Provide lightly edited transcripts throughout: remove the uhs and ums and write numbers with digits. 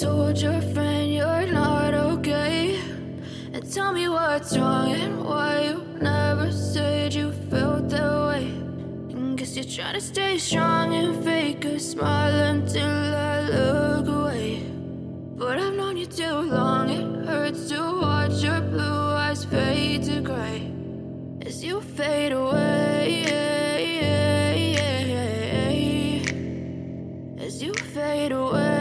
told your friend you're not okay? And tell me what's wrong and why you never said you felt that way. And guess you're trying to stay strong and fake a smile until I look away. But I've known you too long, it hurts to watch your blue eyes fade to gray as you fade away, as you fade away.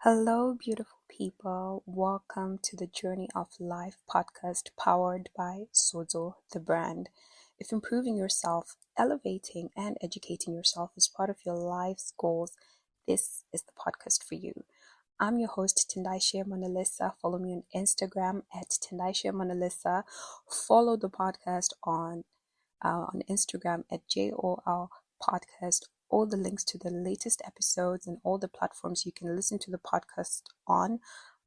Hello, beautiful people. Welcome to the Journey of Life podcast powered by ZODZO, the brand. If improving yourself, elevating, and educating yourself is part of your life's goals, this is the podcast for you. I'm your host, Tendaishe Monalissa. Follow me on Instagram at Tendaishe Monalissa. Follow the podcast on Instagram at JOL Podcast. All the links to the latest episodes and all the platforms you can listen to the podcast on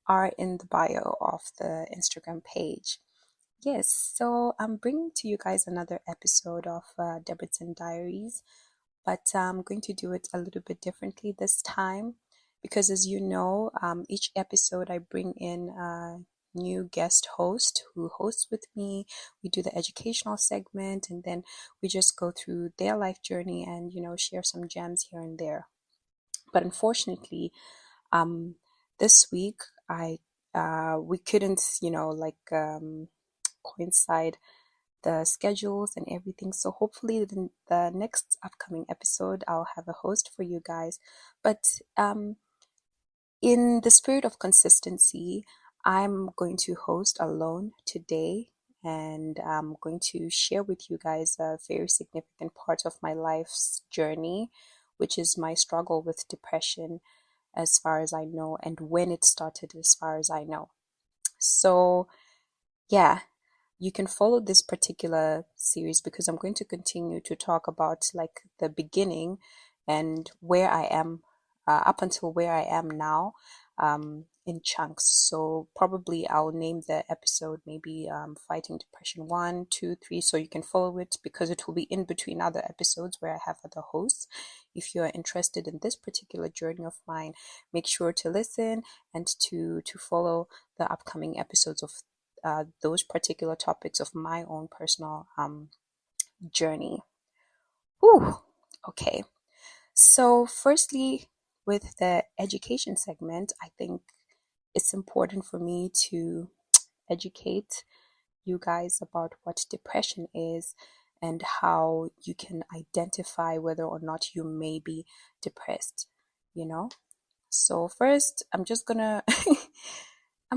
are in the bio of the Instagram page. Yes, so I'm bringing to you guys another episode of Debrecen Diaries, but I'm going to do it a little bit differently this time because, as you know, each episode I bring in a new guest host who hosts with me. We do the educational segment and then we just go through their life journey and share some gems here and there. But unfortunately, this week we couldn't coincide the schedules and everything. So hopefully the next upcoming episode I'll have a host for you guys. But in the spirit of consistency, I'm going to host alone today, and I'm going to share with you guys a very significant part of my life's journey, which is my struggle with depression, as far as I know, and when it started, as far as I know. So, yeah, you can follow this particular series because I'm going to continue to talk about like the beginning and where I am up until where I am now in chunks. So probably I'll name the episode maybe Fighting Depression 1, 2, 3, so you can follow it because it will be in between other episodes where I have other hosts. If you're interested in this particular journey of mine, make sure to listen and to follow the upcoming episodes of those particular topics of my own personal journey. Whew. Okay. So firstly, with the education segment, I think it's important for me to educate you guys about what depression is and how you can identify whether or not you may be depressed, So first, I'm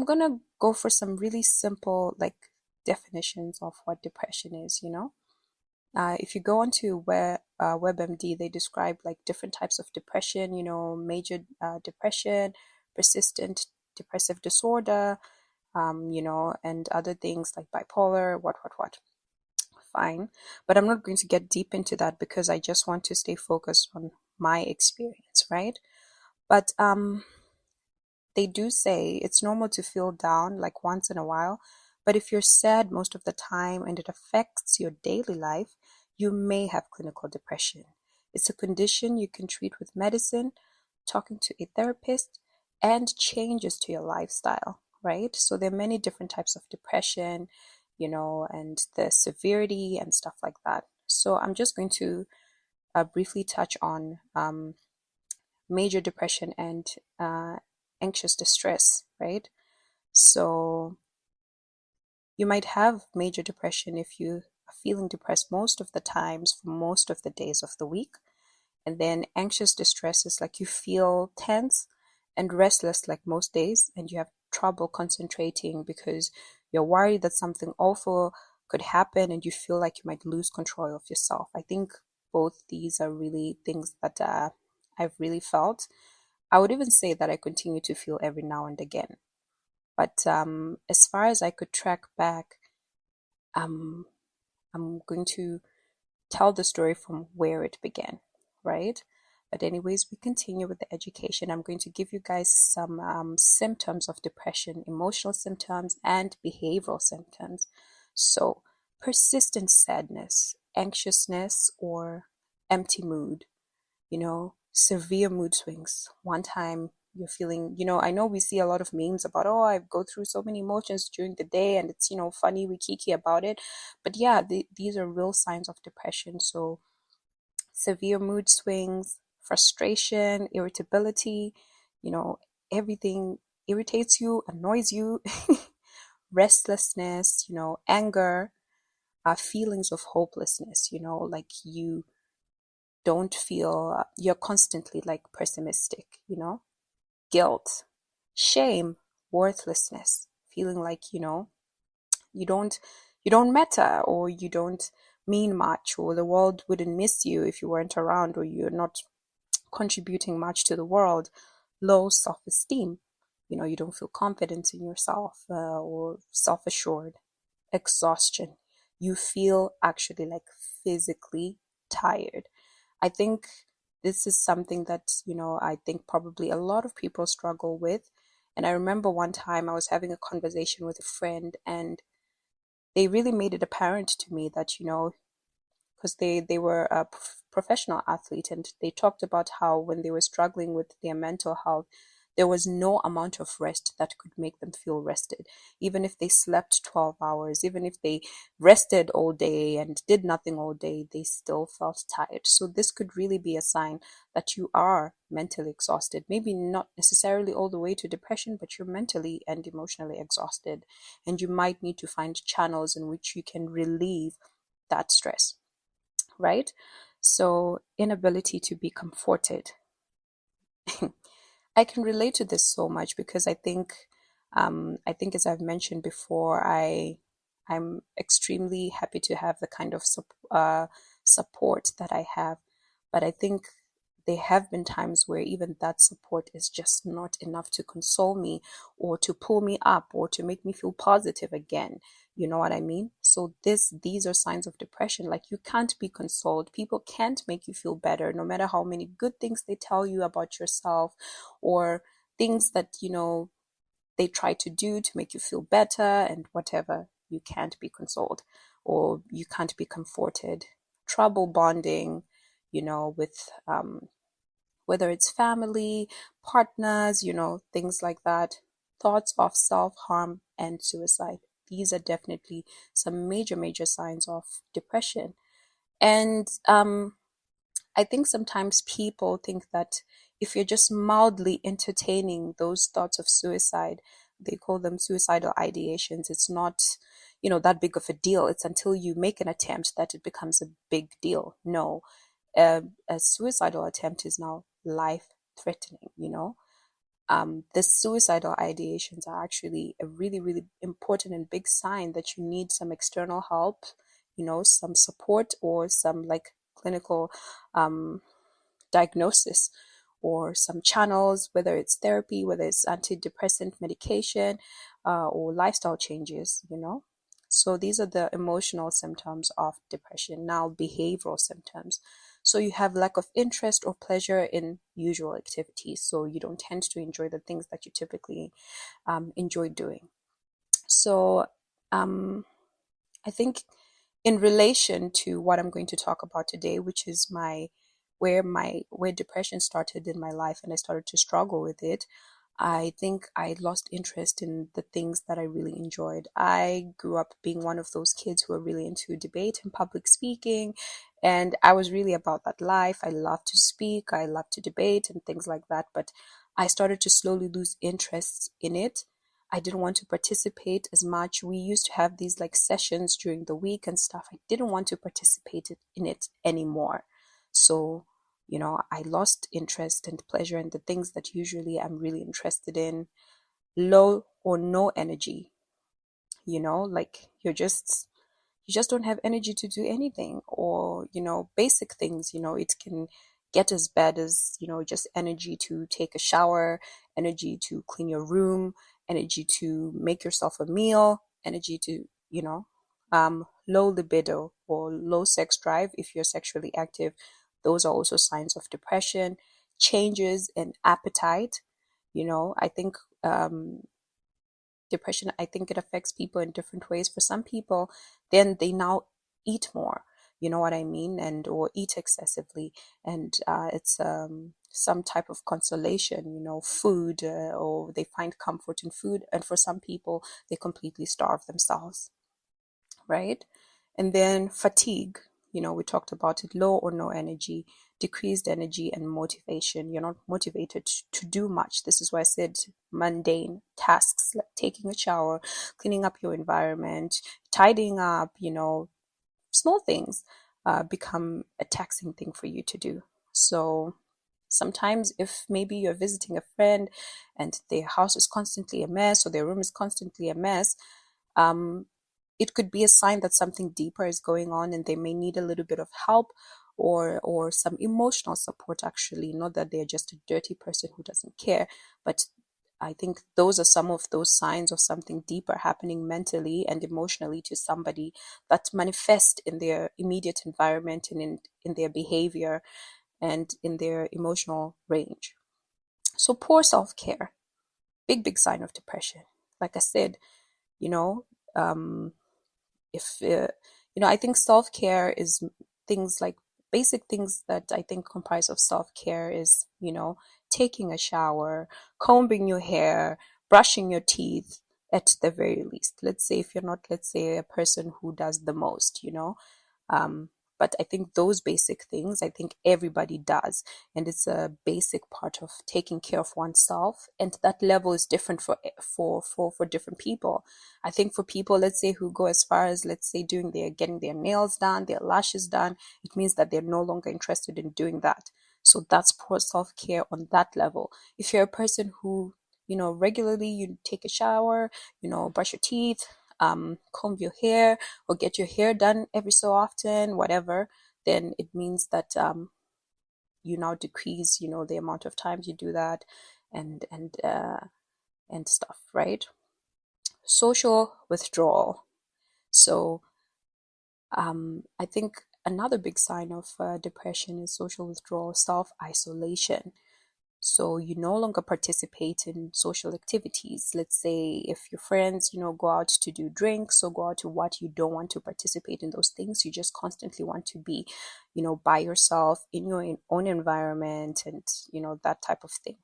gonna go for some really simple definitions of what depression is, if you go onto WebMD, they describe like different types of depression, major depression, persistent depressive disorder, and other things like bipolar, what. Fine. But I'm not going to get deep into that because I just want to stay focused on my experience, right? But they do say it's normal to feel down like once in a while, but if you're sad most of the time and it affects your daily life, you may have clinical depression. It's a condition you can treat with medicine, talking to a therapist, and changes to your lifestyle, right? So there are many different types of depression, and the severity and stuff like that. So I'm just going to briefly touch on major depression and anxious distress, right? So you might have major depression if you are feeling depressed most of the times for most of the days of the week. And then anxious distress is like you feel tense and restless like most days, and you have trouble concentrating because you're worried that something awful could happen and you feel like you might lose control of yourself. I think both these are really things that I've really felt. I would even say that I continue to feel every now and again. But as far as I could track back, I'm going to tell the story from where it began, right? But anyways, we continue with the education. I'm going to give you guys some symptoms of depression, emotional symptoms and behavioral symptoms. So persistent sadness, anxiousness, or empty mood, severe mood swings. One time you're feeling, I know we see a lot of memes about, oh, I go through so many emotions during the day and it's, funny, we kiki about it. But yeah, these are real signs of depression. So severe mood swings, frustration, irritability, you know, everything irritates you, annoys you, restlessness, anger, feelings of hopelessness, like you don't feel, you're constantly like pessimistic, guilt, shame, worthlessness, feeling like, you don't you don't matter, or you don't mean much, or the world wouldn't miss you if you weren't around, or you're not contributing much to the world. Low self-esteem, you don't feel confident in yourself, or self-assured. Exhaustion, you feel actually like physically tired. I think this is something that, I think probably a lot of people struggle with. And I remember one time I was having a conversation with a friend, and they really made it apparent to me that, because they were a professional athlete, and they talked about how when they were struggling with their mental health, there was no amount of rest that could make them feel rested. Even if they slept 12 hours, even if they rested all day and did nothing all day, they still felt tired. So this could really be a sign that you are mentally exhausted. Maybe not necessarily all the way to depression, but you're mentally and emotionally exhausted, and you might need to find channels in which you can relieve that stress, right? So, inability to be comforted. I can relate to this so much because I think as I've mentioned before, I'm extremely happy to have the kind of support that I have, but I think there have been times where even that support is just not enough to console me, or to pull me up, or to make me feel positive again. You know what I mean? So these are signs of depression. Like, you can't be consoled. People can't make you feel better, no matter how many good things they tell you about yourself, or things that, they try to do to make you feel better and whatever. You can't be consoled, or you can't be comforted. Trouble bonding, with whether it's family, partners, things like that. Thoughts of self-harm and suicide. These are definitely some major, major signs of depression. And I think sometimes people think that if you're just mildly entertaining those thoughts of suicide, they call them suicidal ideations. It's not, that big of a deal. It's until you make an attempt that it becomes a big deal. No, a suicidal attempt is now life threatening, the suicidal ideations are actually a really, really important and big sign that you need some external help, some support, or some like clinical um, diagnosis, or some channels, whether it's therapy, whether it's antidepressant medication, or lifestyle changes, So these are the emotional symptoms of depression. Now, behavioral symptoms. So you have lack of interest or pleasure in usual activities. So you don't tend to enjoy the things that you typically enjoy doing. So I think in relation to what I'm going to talk about today, which is where depression started in my life and I started to struggle with it, I think I lost interest in the things that I really enjoyed. I grew up being one of those kids who were really into debate and public speaking, and I was really about that life. I love to speak, I love to debate and things like that, but I started to slowly lose interest in it. I didn't want to participate as much. We used to have these like sessions during the week and stuff. I didn't want to participate in it anymore. So, I lost interest and pleasure in the things that usually I'm really interested in. Low or no energy, like you just don't have energy to do anything, or basic things. It can get as bad as just energy to take a shower, energy to clean your room, energy to make yourself a meal, energy to low libido or low sex drive if you're sexually active. Those are also signs of depression. Changes in appetite. I think depression, I think it affects people in different ways. For some people, then they now eat more. you know what I mean, and or eat excessively, and it's some type of consolation, food, or they find comfort in food, and for some people they completely starve themselves, right? And then fatigue, we talked about it: low or no energy, decreased energy and motivation. You're not motivated to do much. This is why I said mundane tasks like taking a shower, cleaning up your environment, tidying up, small things become a taxing thing for you to do. So sometimes, if maybe you're visiting a friend and their house is constantly a mess or their room is constantly a mess, um, it could be a sign that something deeper is going on and they may need a little bit of help, or some emotional support, actually. Not that they're just a dirty person who doesn't care, but I think those are some of those signs of something deeper happening mentally and emotionally to somebody that manifest in their immediate environment and in their behavior and in their emotional range. So poor self-care, big sign of depression. Like I said, you know, um, if I think self-care is things like basic things that I think comprise of self-care is, taking a shower, combing your hair, brushing your teeth at the very least. Let's say if you're not, let's say, a person who does the most, um, but I think those basic things, I think everybody does, and it's a basic part of taking care of oneself. And that level is different for different people. I think for people, let's say, who go as far as, let's say, getting their nails done, their lashes done, it means that they're no longer interested in doing that. So that's poor self-care on that level. If you're a person who, regularly you take a shower, brush your teeth, comb your hair, or get your hair done every so often, whatever, then it means that you now decrease, the amount of times you do that, and stuff, right? Social withdrawal. So I think another big sign of depression is social withdrawal, self-isolation. So you no longer participate in social activities. Let's say if your friends, go out to do drinks or go out to what, you don't want to participate in those things. You just constantly want to be, by yourself in your own environment, and, that type of thing.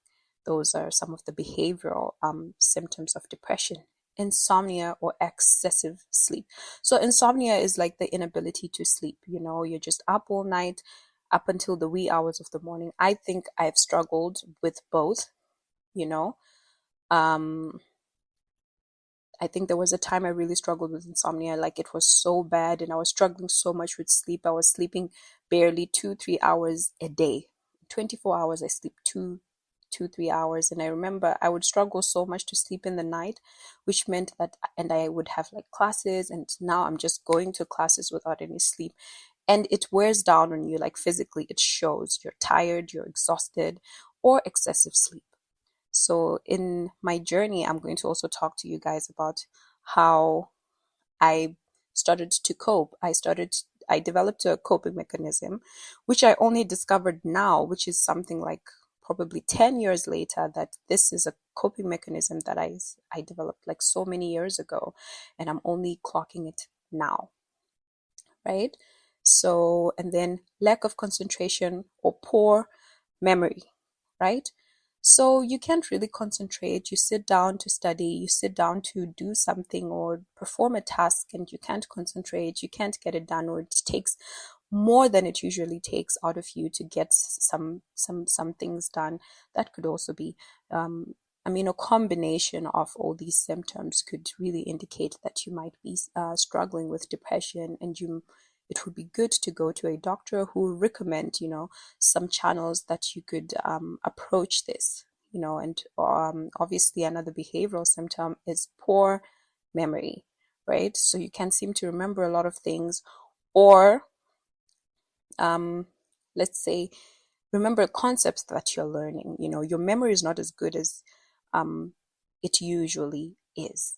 Those are some of the behavioral symptoms of depression. Insomnia or excessive sleep. So insomnia is like the inability to sleep. You're just up all night, up until the wee hours of the morning. I think I've struggled with both, you know. Um, I think there was a time I really struggled with insomnia. Like, it was so bad and I was struggling so much with sleep. I was sleeping barely 2-3 hours a day. 24 hours, I sleep 2-3 hours. And I remember I would struggle so much to sleep in the night, which meant that, and I would have like classes, and now I'm just going to classes without any sleep. And it wears down on you, like physically, it shows. You're tired, you're exhausted, or excessive sleep. So in my journey, I'm going to also talk to you guys about how I started to cope. I developed a coping mechanism, which I only discovered now, which is something like probably 10 years later, that this is a coping mechanism that I developed like so many years ago, and I'm only clocking it now, right? So, and then lack of concentration or poor memory, right? So you can't really concentrate. You sit down to study, you sit down to do something or perform a task, and you can't concentrate, you can't get it done, or it takes more than it usually takes out of you to get some things done. That could also be a combination of all these symptoms could really indicate that you might be struggling with depression, and it would be good to go to a doctor who will recommend, some channels that you could approach this, and obviously another behavioral symptom is poor memory, right? So you can't seem to remember a lot of things, or let's say remember concepts that you're learning. Your memory is not as good as it usually is.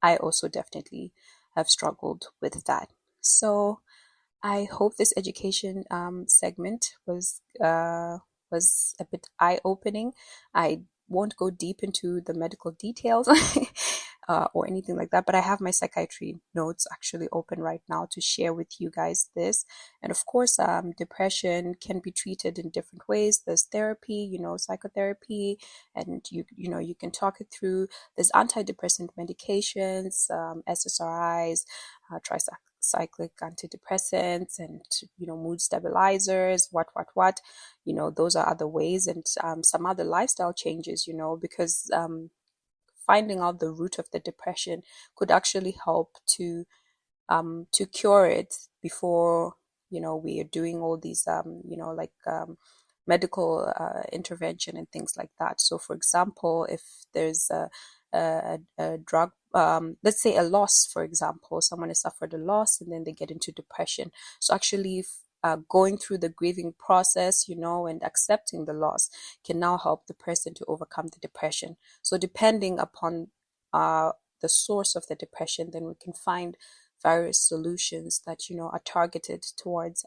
I also definitely have struggled with that. So I hope this education segment was a bit eye-opening. I won't go deep into the medical details or anything like that. But I have my psychiatry notes actually open right now to share with you guys this. And of course, depression can be treated in different ways. There's therapy, psychotherapy, and you can talk it through. There's antidepressant medications, SSRIs, tricyclic antidepressants, and mood stabilizers, what. Those are other ways, and some other lifestyle changes, because finding out the root of the depression could actually help to cure it before we are doing all these medical intervention and things like that. So for example, if there's a drug, let's say a loss, for example, someone has suffered a loss and then they get into depression. So actually going through the grieving process, and accepting the loss can now help the person to overcome the depression. So depending upon the source of the depression, then we can find various solutions that are targeted towards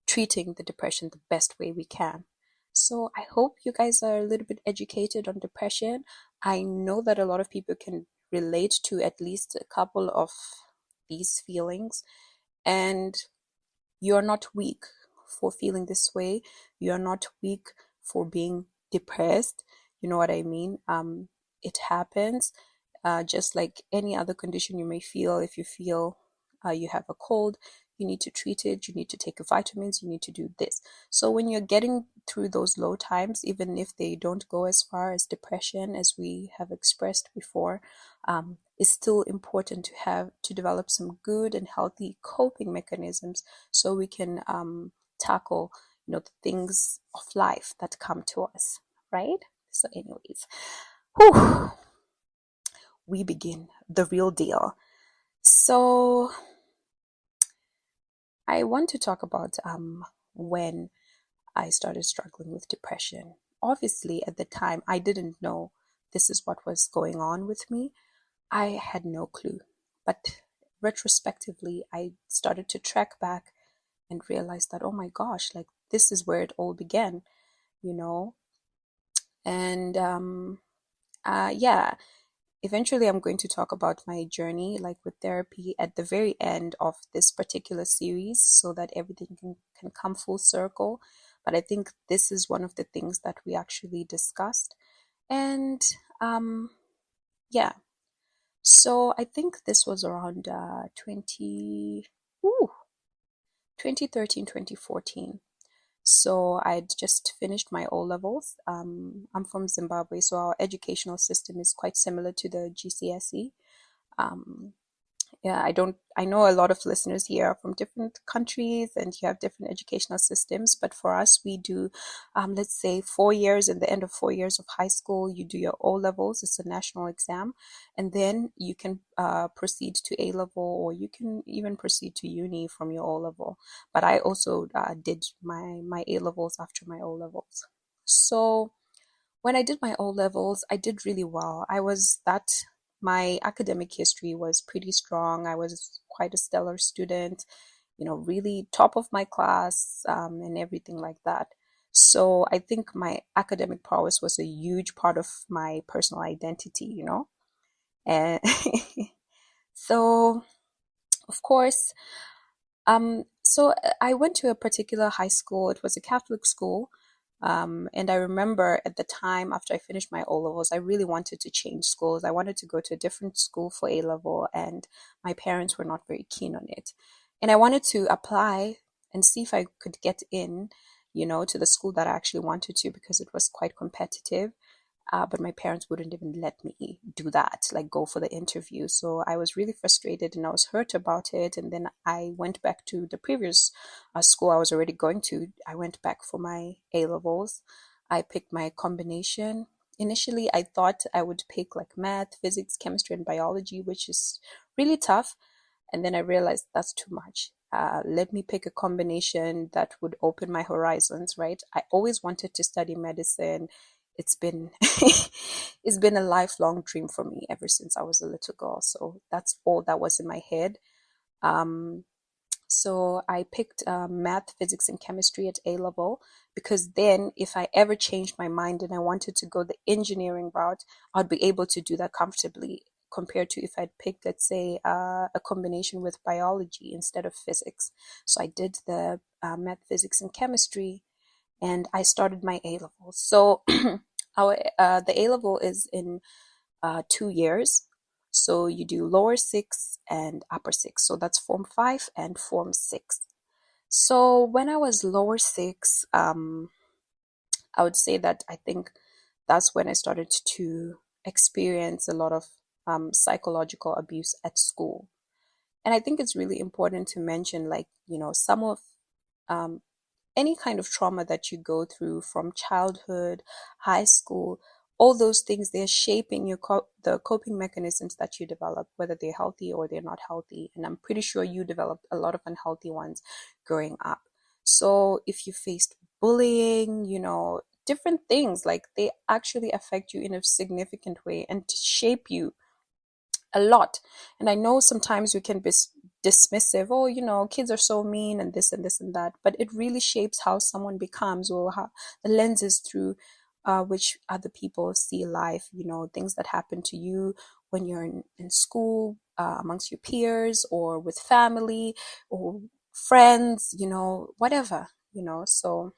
treating the depression the best way we can. So I hope you guys are a little bit educated on depression. I know that a lot of people can relate to at least a couple of these feelings, and you're not weak for feeling this way. You're not weak for being depressed. You know what I mean? It happens. Just like any other condition you may feel. If you feel you have a cold, you need to treat it, you need to take vitamins, you need to do this. So when you're getting through those low times, even if they don't go as far as depression, as we have expressed before, it's still important to develop some good and healthy coping mechanisms so we can tackle the things of life that come to us, right? So anyways, whew, we begin the real deal. So I want to talk about when I started struggling with depression. Obviously, at the time, I didn't know this is what was going on with me. I had no clue. But retrospectively, I started to track back and realize that, oh my gosh, like this is where it all began, you know? And yeah, eventually I'm going to talk about my journey, like with therapy, at the very end of this particular series so that everything can come full circle. But I think this is one of the things that we actually discussed. And yeah, so I think this was around 2013, 2014. So I'd just finished my O levels. I'm from Zimbabwe, so our educational system is quite similar to the GCSE. Um, yeah, I know a lot of listeners here are from different countries and you have different educational systems, but for us, we do, let's say 4 years. In the end of 4 years of high school, you do your O levels. It's a national exam, and then you can proceed to A level, or you can even proceed to uni from your O level. But I also did my A levels after my O levels. So when I did my O levels, I did really well. My academic history was pretty strong. I was quite a stellar student, really top of my class, and everything like that. So I think my academic prowess was a huge part of my personal identity. And so, of course, so I went to a particular high school. It was a Catholic school. And I remember at the time after I finished my O levels, I really wanted to change schools. I wanted to go to a different school for A level, and my parents were not very keen on it. And I wanted to apply and see if I could get in, to the school that I actually wanted to, because it was quite competitive. But my parents wouldn't even let me do that, like go for the interview. So I was really frustrated and I was hurt about it. And then I went back to the previous school I was already going to. I went back for my A levels. I picked my combination. Initially, I thought I would pick like math, physics, chemistry, and biology, which is really tough. And then I realized that's too much. Let me pick a combination that would open my horizons, right? I always wanted to study medicine. It's been it's been a lifelong dream for me ever since I was a little girl. So that's all that was in my head. Um, so I picked math, physics, and chemistry at A level, because then if I ever changed my mind and I wanted to go the engineering route, I'd be able to do that comfortably. compared to if I'd picked, let's say, a combination with biology instead of physics. So I did the math, physics, and chemistry, and I started my A level. So the A level is in 2 years. So you do lower six and upper six. So that's Form 5 and Form 6. So when I was lower six, I would say that I think that's when I started to experience a lot of psychological abuse at school. And I think it's really important to mention, like, some of um, any kind of trauma that you go through from childhood, high school, all those things, they're shaping the coping mechanisms that you develop, whether they're healthy or they're not healthy. And I'm pretty sure you developed a lot of unhealthy ones growing up. So if you faced bullying, different things, like they actually affect you in a significant way and shape you a lot. And I know sometimes we can be dismissive, oh, kids are so mean and this and this and that, but it really shapes how someone becomes, or how the lenses through which other people see life, things that happen to you when you're in school, amongst your peers, or with family, or friends, whatever, So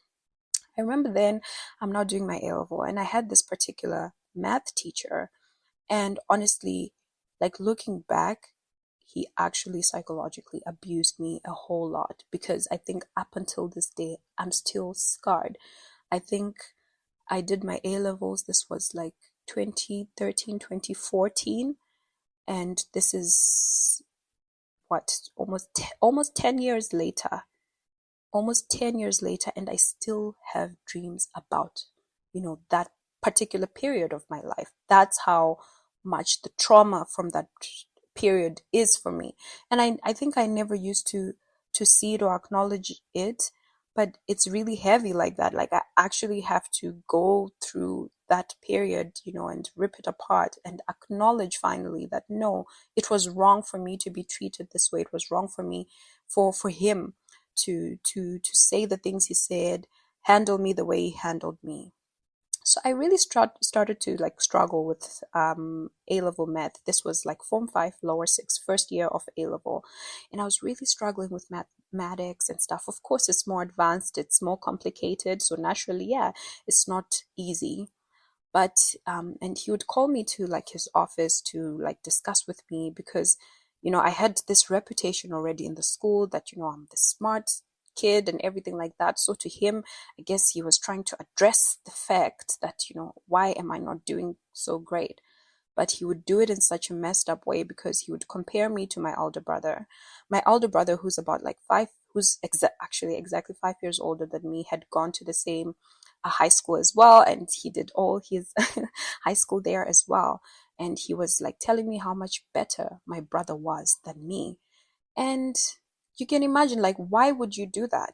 I remember then I'm now doing my A level, and I had this particular math teacher, and honestly, like looking back, he actually psychologically abused me a whole lot, because I think up until this day, I'm still scarred. I think I did my A levels, this was like 2013, 2014, and this is what, almost 10 years later. Almost 10 years later, and I still have dreams about, that particular period of my life. That's how much the trauma from that period is for me. And I think I never used to see it or acknowledge it, but it's really heavy like that. Like I actually have to go through that period, and rip it apart and acknowledge finally that no, it was wrong for me to be treated this way. It was wrong for me, for him to say the things he said, handle me the way he handled me. So I really started to like struggle with A level math. This was like Form 5, lower 6, first year of A level, and I was really struggling with mathematics and stuff. Of course, it's more advanced, it's more complicated, so naturally, yeah, it's not easy. But and he would call me to like his office to like discuss with me, because I had this reputation already in the school that I'm the smart kid and everything like that. So to him, I guess he was trying to address the fact that why am I not doing so great. But he would do it in such a messed up way, because he would compare me to my older brother, who's about like five, who's actually exactly 5 years older than me, had gone to the same high school as well, and he did all his high school there as well. And he was like telling me how much better my brother was than me. And you can imagine, like, why would you do that?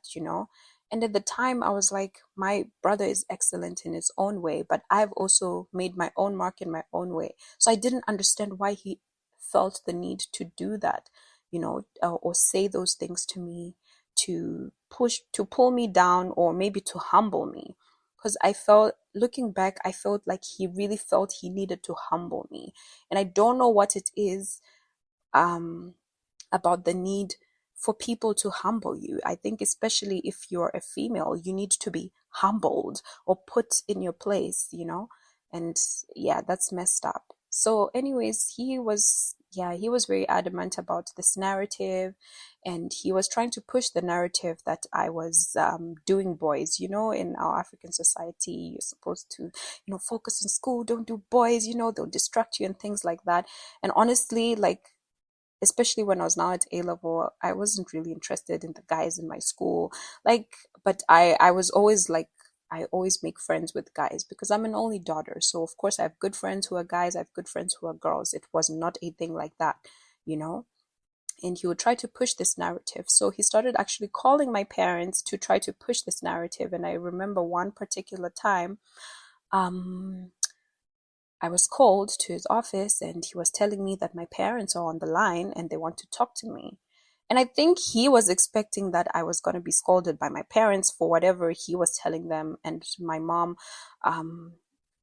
And at the time, I was like, my brother is excellent in his own way, but I've also made my own mark in my own way. So I didn't understand why he felt the need to do that, or say those things to me, to pull me down, or maybe to humble me. Because looking back, I felt like he really felt he needed to humble me. And I don't know what it is. About the need for people to humble you. I think especially if you're a female, you need to be humbled or put in your place. And yeah, that's messed up. So anyways, he was very adamant about this narrative, and he was trying to push the narrative that I was doing boys. In our African society, you're supposed to focus on school, don't do boys, they'll distract you and things like that. And honestly, like, especially when I was now at A level, I wasn't really interested in the guys in my school. Like, but I was always like, I always make friends with guys because I'm an only daughter. So of course I have good friends who are guys, I have good friends who are girls. It was not a thing like that, you know? And he would try to push this narrative. So he started actually calling my parents to try to push this narrative. And I remember one particular time, um, I was called to his office, and he was telling me that my parents are on the line and they want to talk to me. And I think he was expecting that I was going to be scolded by my parents for whatever he was telling them. And my mom, um,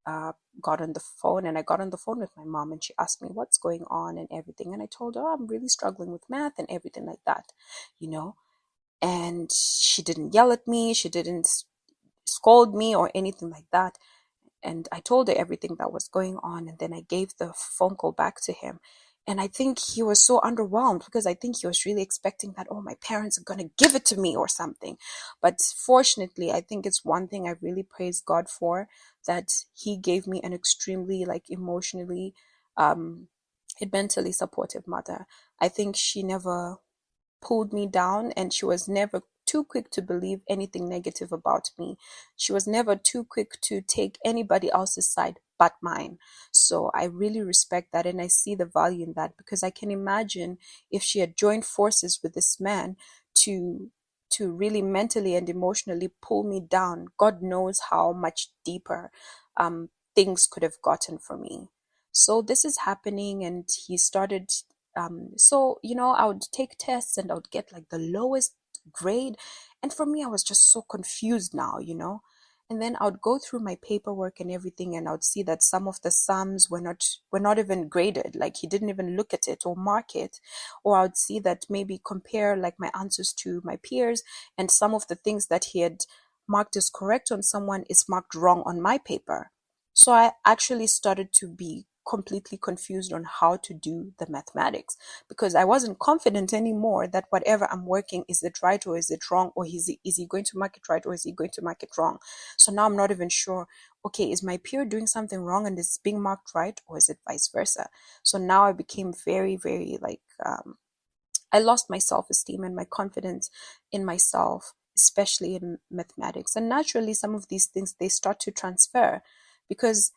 uh, got on the phone, and I got on the phone with my mom, and she asked me what's going on and everything. And I told her, oh, I'm really struggling with math and everything like that, you know. And she didn't yell at me, she didn't scold me or anything like that. And I told her everything that was going on, and then I gave the phone call back to him. And I think he was so underwhelmed because I think he was really expecting that, oh, my parents are going to give it to me or something. But fortunately, I think it's one thing I really praise God for, that he gave me an extremely like emotionally um and mentally supportive mother. I think she never pulled me down, and she was never too quick to believe anything negative about me. She was never too quick to take anybody else's side but mine. So I really respect that, and I see the value in that, because I can imagine if she had joined forces with this man to really mentally and emotionally pull me down, God knows how much deeper things could have gotten for me. So this is happening, and he started so, I would take tests and I would get like the lowest grade. And for me, I was just so confused now. And then I would go through my paperwork and everything, and I would see that some of the sums were not even graded. Like he didn't even look at it or mark it. Or I would see that maybe compare like my answers to my peers, and some of the things that he had marked as correct on someone is marked wrong on my paper. So I actually started to be completely confused on how to do the mathematics, because I wasn't confident anymore that whatever I'm working, is it right or is it wrong, or is he going to mark it right or is he going to mark it wrong. So now I'm not even sure, okay, is my peer doing something wrong and it's being marked right, or is it vice versa? So now I became very, very like I lost my self-esteem and my confidence in myself, especially in mathematics. And naturally, some of these things, they start to transfer, because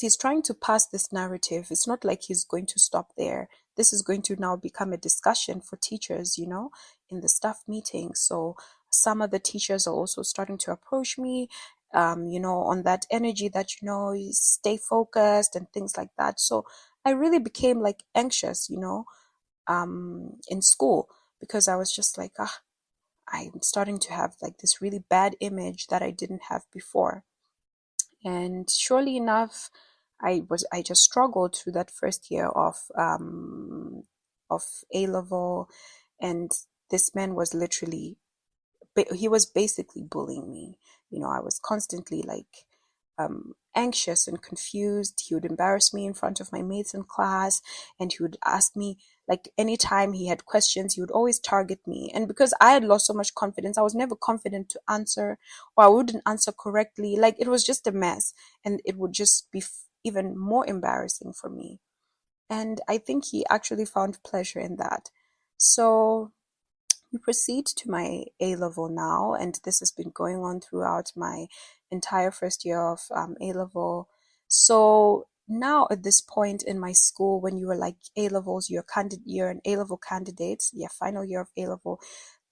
he's trying to pass this narrative. It's not like he's going to stop there. This is going to now become a discussion for teachers, in the staff meeting. So some of the teachers are also starting to approach me, on that energy that, you stay focused and things like that. So I really became like anxious, in school, because I was just like, I'm starting to have like this really bad image that I didn't have before. And surely enough, I just struggled through that first year of A level, and this man was literally, he was basically bullying me. I was constantly like anxious and confused. He would embarrass me in front of my mates in class, and he would ask me, like, anytime he had questions, he would always target me. And because I had lost so much confidence, I was never confident to answer, or I wouldn't answer correctly. Like, it was just a mess, and it would just be even more embarrassing for me. And I think he actually found pleasure in that. So we proceed to my A level now, and this has been going on throughout my entire first year of A level. So now at this point in my school, when you were like A levels, you're an A level candidate, yeah, final year of A level.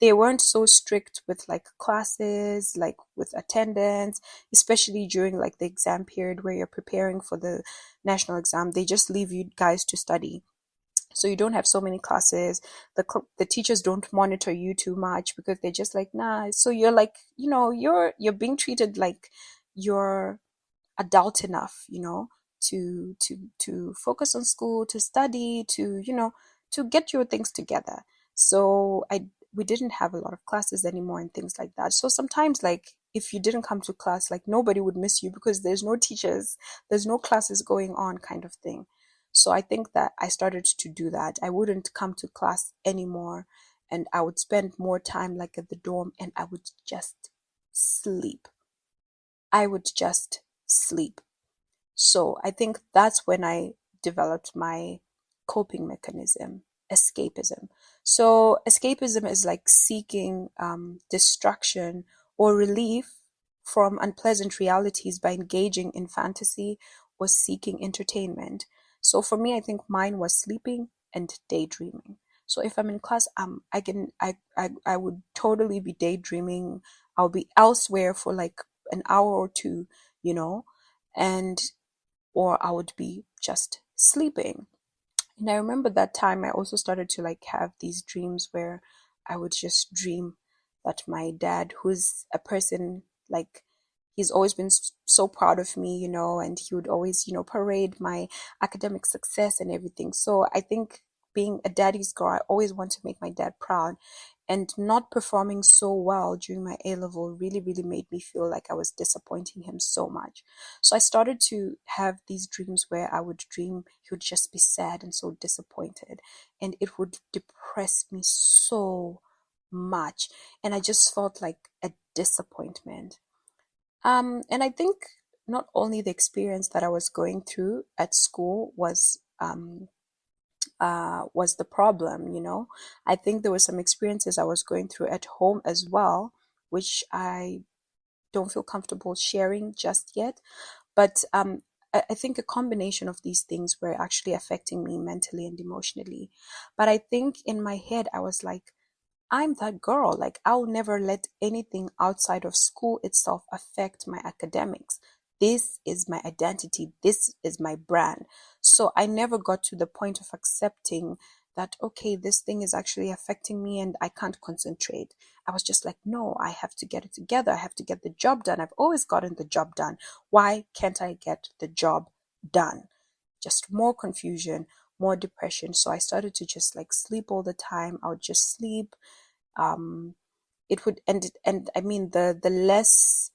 They weren't so strict with like classes, like with attendance, especially during like the exam period where you're preparing for the national exam. They just leave you guys to study, so you don't have so many classes. The teachers don't monitor you too much, because they're just like, nah. So you're like, you're being treated like you're adult enough, to focus on school, to study, to get your things together. So we didn't have a lot of classes anymore and things like that. So sometimes, like, if you didn't come to class, like, nobody would miss you because there's no teachers, there's no classes going on, kind of thing. So I think that I started to do that. I wouldn't come to class anymore, and I would spend more time like at the dorm, and I would just sleep. I would just sleep. So I think that's when I developed my coping mechanism, escapism. So escapism is like seeking distraction or relief from unpleasant realities by engaging in fantasy or seeking entertainment. So for me, I think mine was sleeping and daydreaming. So if I'm in class, I would totally be daydreaming. I'll be elsewhere for like an hour or two, you know, and or I would be just sleeping. And I remember that time I also started to like have these dreams where I would just dream that my dad, who's a person like, he's always been so proud of me, and he would always, parade my academic success and everything. So I think being a daddy's girl, I always want to make my dad proud. And not performing so well during my A level really, really made me feel like I was disappointing him so much. So I started to have these dreams where I would dream he would just be sad and so disappointed. And it would depress me so much. And I just felt like a disappointment. And I think not only the experience that I was going through at school was the problem. I think there were some experiences I was going through at home as well, which I don't feel comfortable sharing just yet. But I think a combination of these things were actually affecting me mentally and emotionally. But I think in my head, I was like, I'm that girl. Like, I'll never let anything outside of school itself affect my academics. This is my identity. This is my brand. So I never got to the point of accepting that, okay, this thing is actually affecting me and I can't concentrate. I was just like, no, I have to get it together. I have to get the job done. I've always gotten the job done. Why can't I get the job done? Just more confusion, more depression. So I started to just like sleep all the time. I would just sleep. um it would and I mean, the less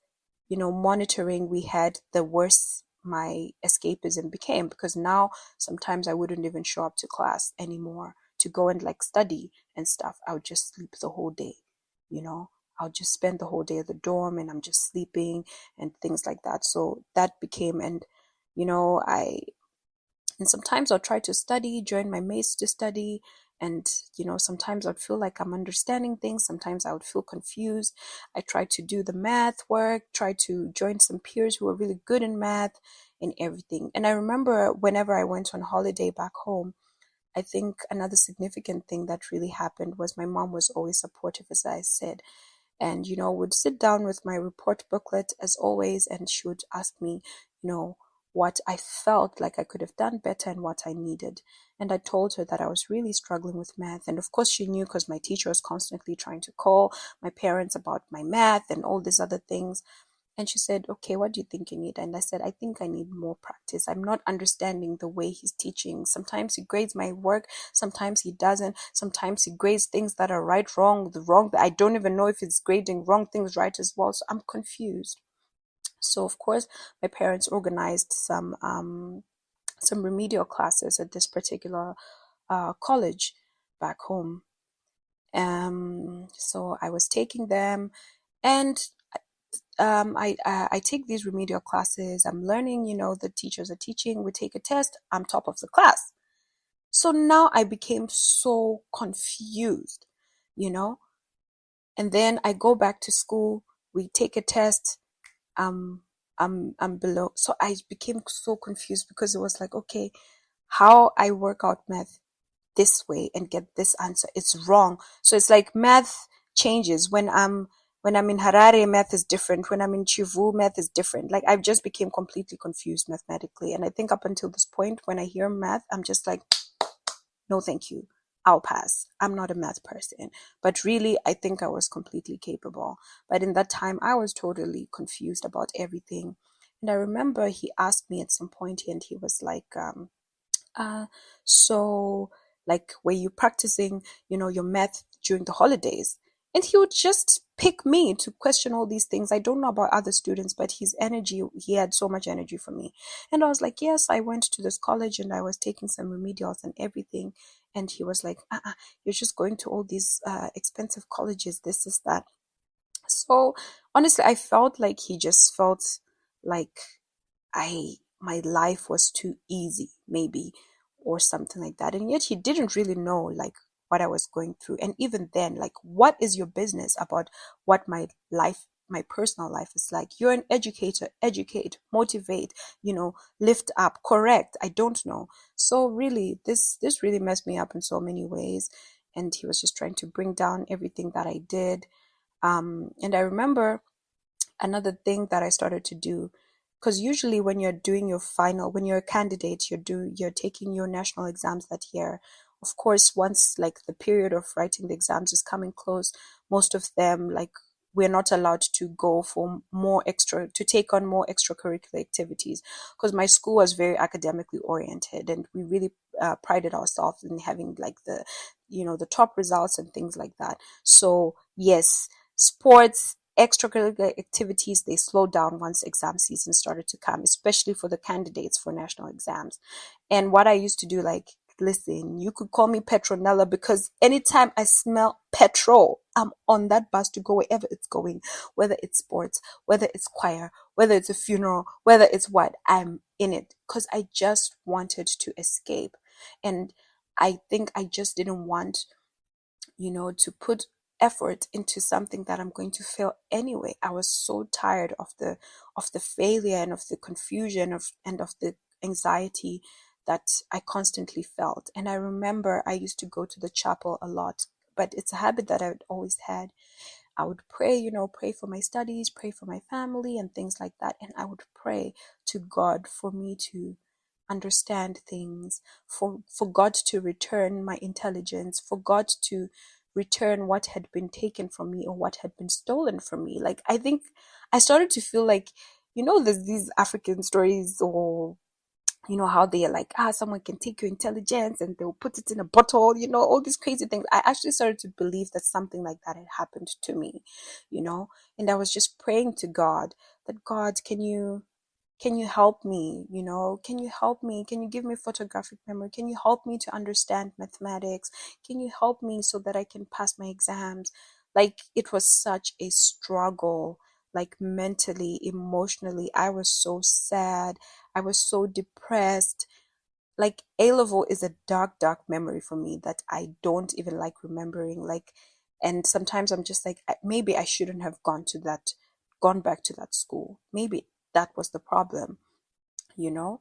monitoring we had, the worse my escapism became, because now sometimes I wouldn't even show up to class anymore to go and like study and stuff. I would just sleep the whole day. you know I'll just spend the whole day at the dorm and I'm just sleeping and things like that. So that became, and I and sometimes I'll try to study, join my mates to study. And, sometimes I'd feel like I'm understanding things. Sometimes I would feel confused. I try to do the math work, try to join some peers who are really good in math and everything. And I remember whenever I went on holiday back home, I think another significant thing that really happened was my mom was always supportive, as I said, and would sit down with my report booklet as always, and she would ask me you know what I felt like I could have done better and what I needed. And I told her that I was really struggling with math, and of course she knew, because my teacher was constantly trying to call my parents about my math and all these other things. And she said, okay, what do you think you need? And I said, I think I need more practice. I'm not understanding the way he's teaching. Sometimes he grades my work, sometimes he doesn't. Sometimes he grades things that are right, wrong, the wrong. I don't even know if he's grading wrong things right as well. So I'm confused. So of course, my parents organized some remedial classes at this particular college back home. So I was taking them, and I take these remedial classes. I'm learning, the teachers are teaching. We take a test. I'm top of the class. So now I became so confused, you know. And then I go back to school. We take a test. Um, I'm below. So I became so confused, because it was like, okay, how I work out math this way and get this answer, it's wrong. So it's like math changes when I'm in Harare, math is different. When I'm in Chivu, math is different. Like, I've just became completely confused mathematically. And I think up until this point, when I hear math, I'm just like, no, thank you. I'll pass. I'm not a math person. But really, I think I was completely capable. But in that time, I was totally confused about everything. And I remember he asked me at some point, and he was like, uh, so, like, were you practicing, your math during the holidays? And he would just pick me to question all these things. I don't know about other students, but his energy, he had so much energy for me. And I was like, yes, I went to this college and I was taking some remedials and everything. And he was like, you're just going to all these expensive colleges, this is that. So honestly, I felt like he just felt like my life was too easy, maybe, or something like that. And yet he didn't really know like what I was going through. And even then, like, what is your business about what my personal life is like? You're an educator, educate, motivate, lift up, correct. I don't know. So really, this really messed me up in so many ways. And he was just trying to bring down everything that I did. And I remember another thing that I started to do, because usually when you're doing your final, when you're a candidate, you're taking your national exams that year. Of course, once like the period of writing the exams is coming close, most of them, like, we're not allowed to go for to take on more extracurricular activities, because my school was very academically oriented, and we really prided ourselves in having like the top results and things like that. So yes, sports, extracurricular activities, they slowed down once exam season started to come, especially for the candidates for national exams. And what I used to do, like, listen, you could call me Petronella, because anytime I smell petrol, I'm on that bus to go wherever it's going, whether it's sports, whether it's choir, whether it's a funeral, whether it's what, I'm in it, because I just wanted to escape. And I think I just didn't want, to put effort into something that I'm going to fail anyway. I was so tired of the failure and of the confusion and of the anxiety that I constantly felt. And I remember I used to go to the chapel a lot, but it's a habit that I'd always had. I would pray, pray for my studies, pray for my family and things like that. And I would pray to God for me to understand things, for God to return my intelligence, for God to return what had been taken from me or what had been stolen from me. Like, I think I started to feel like, there's these African stories, or how they are like, someone can take your intelligence and they'll put it in a bottle, all these crazy things. I actually started to believe that something like that had happened to me, you know, and I was just praying to God that, God, can you help me? Can you help me? Can you give me photographic memory? Can you help me to understand mathematics? Can you help me so that I can pass my exams? Like, it was such a struggle, like mentally, emotionally. I was so sad. I was so depressed. Like, A level is a dark, dark memory for me that I don't even like remembering. Like, and sometimes I'm just like, maybe I shouldn't have gone back to that school. Maybe that was the problem, you know?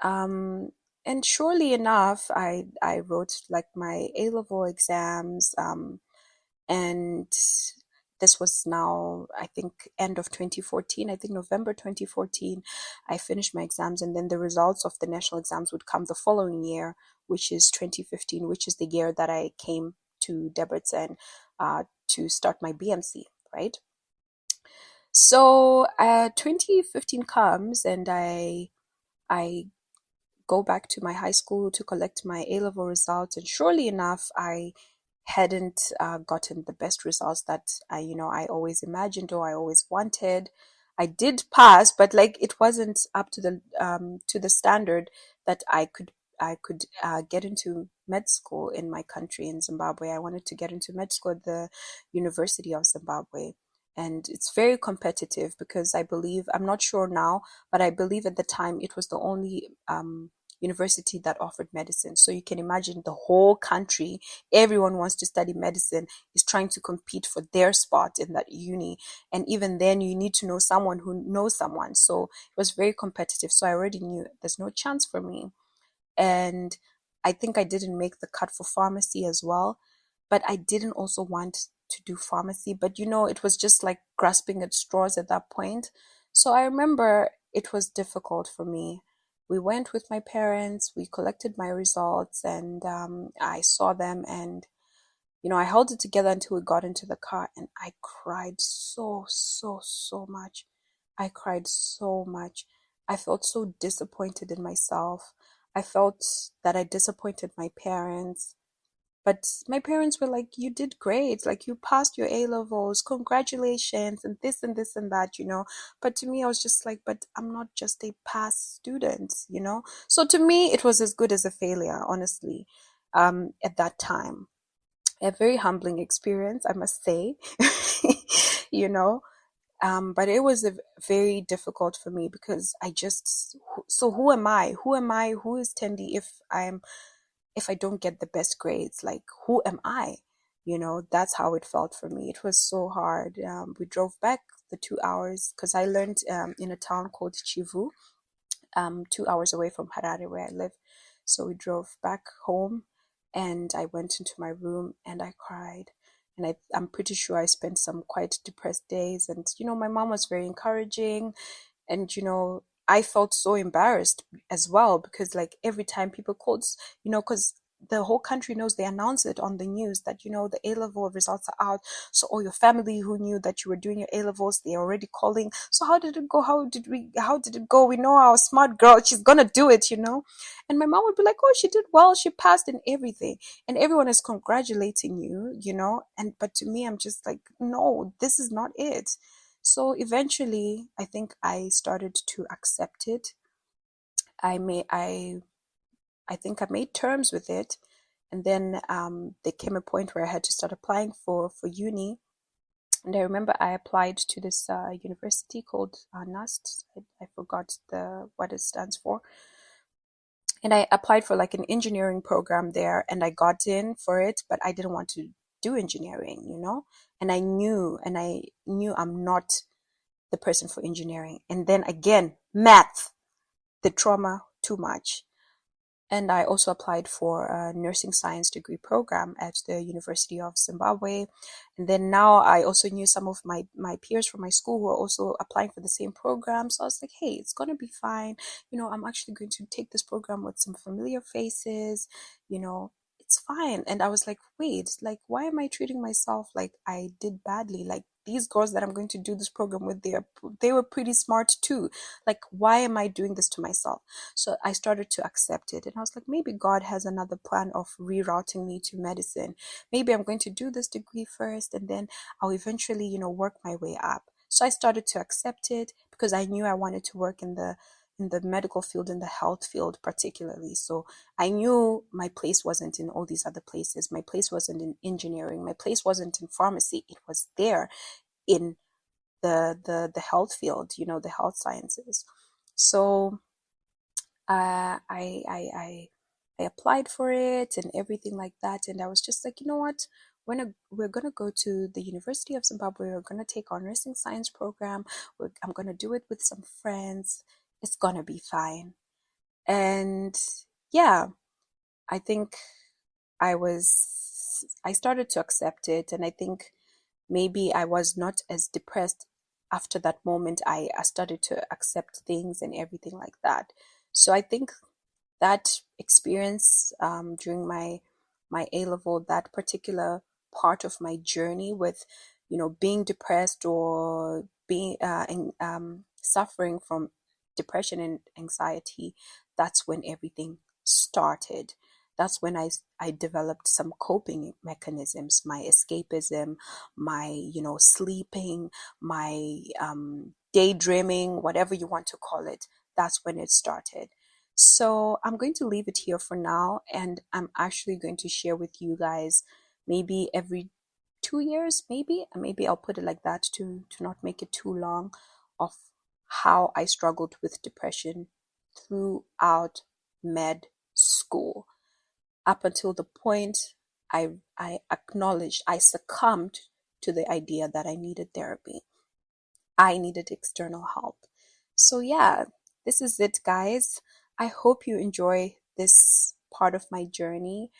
Um, and surely enough, I wrote like my A level exams, and this was now, I think, end of 2014. I think November 2014, I finished my exams, and then the results of the national exams would come the following year, which is 2015, which is the year that I came to Debrecen to start my BMC, right? So 2015 comes, and I go back to my high school to collect my A level results, and surely enough, I hadn't gotten the best results that I always imagined or I always wanted. I did pass, but like, it wasn't up to the standard that I could get into med school in my country, in Zimbabwe. I wanted to get into med school at the University of Zimbabwe. And it's very competitive, because I'm not sure now, but I believe at the time it was the only university that offered medicine. So you can imagine, the whole country, everyone wants to study medicine, is trying to compete for their spot in that uni. And even then, you need to know someone who knows someone. So it was very competitive. So I already knew there's no chance for me. And I think I didn't make the cut for pharmacy as well, but I didn't also want to do pharmacy. But it was just like grasping at straws at that point. So I remember it was difficult for me. We went with my parents, we collected my results, and I saw them, and I held it together until we got into the car, and I cried so, so, so much. I cried so much. I felt so disappointed in myself. I felt that I disappointed my parents. But my parents were like, you did great. Like, you passed your A levels. Congratulations. And this and this and that. But to me, I was just like, but I'm not just a pass student. So to me, it was as good as a failure, honestly, at that time. A very humbling experience, I must say. you know but it was very difficult for me, because so who am I, who is Tendi, if I don't get the best grades? Like, who am I? That's how it felt for me. It was so hard. We drove back the 2 hours, because I learned in a town called Chivu, 2 hours away from Harare, where I live. So we drove back home, and I went into my room and I cried. And I'm pretty sure I spent some quite depressed days. And, my mom was very encouraging. And, I felt so embarrassed as well, because like, every time people called, because the whole country knows, they announce it on the news that, the A-level results are out. So all your family who knew that you were doing your A-levels, they're already calling. So how did it go? How did it go? We know our smart girl, she's gonna do it. And my mom would be like, oh, she did well, she passed and everything. And everyone is congratulating you. But to me, I'm just like, no, this is not it. So eventually, I think I started to accept it. I think I made terms with it, and then there came a point where I had to start applying for uni. And I remember I applied to this university called NUST. I forgot what it stands for. And I applied for like an engineering program there, and I got in for it, but I didn't want to do engineering. And I knew I'm not the person for engineering. And then again, math, the trauma, too much. And I also applied for a nursing science degree program at the University of Zimbabwe. And then now I also knew some of my peers from my school who were also applying for the same program. So I was like, hey, it's going to be fine. I'm actually going to take this program with some familiar faces, it's fine. And I was like, wait, like, why am I treating myself like I did badly? Like, these girls that I'm going to do this program with, they were pretty smart too. Like, why am I doing this to myself? So I started to accept it. And I was like, maybe God has another plan of rerouting me to medicine. Maybe I'm going to do this degree first, and then I'll eventually, work my way up. So I started to accept it because I knew I wanted to work in the medical field, in the health field particularly. So I knew my place wasn't in all these other places. My place wasn't in engineering. My place wasn't in pharmacy. It was there in the health field, the health sciences. So I applied for it and everything like that, and I was just like, you know what? We're gonna go to the University of Zimbabwe. We're gonna take our nursing science program. I'm gonna do it with some friends. It's gonna be fine. And yeah, I think I started to accept it, and I think maybe I was not as depressed after that moment. I started to accept things and everything like that. So I think that experience during my A level, that particular part of my journey with, being depressed or being suffering from depression and anxiety, that's when everything started. That's when I developed some coping mechanisms, my escapism, my, sleeping, my daydreaming, whatever you want to call it. That's when it started. So I'm going to leave it here for now, and I'm actually going to share with you guys maybe every 2 years, maybe I'll put it like that to not make it too long, of how I struggled with depression throughout med school up until the point I acknowledged, I succumbed to the idea that I needed therapy. I needed external help. So yeah, this is it, guys. I hope you enjoy this part of my journey,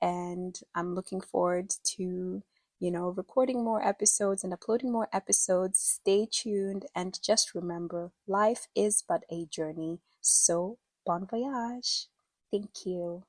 and I'm looking forward to, recording more episodes and uploading more episodes. Stay tuned, and just remember, life is but a journey. So, bon voyage. Thank you.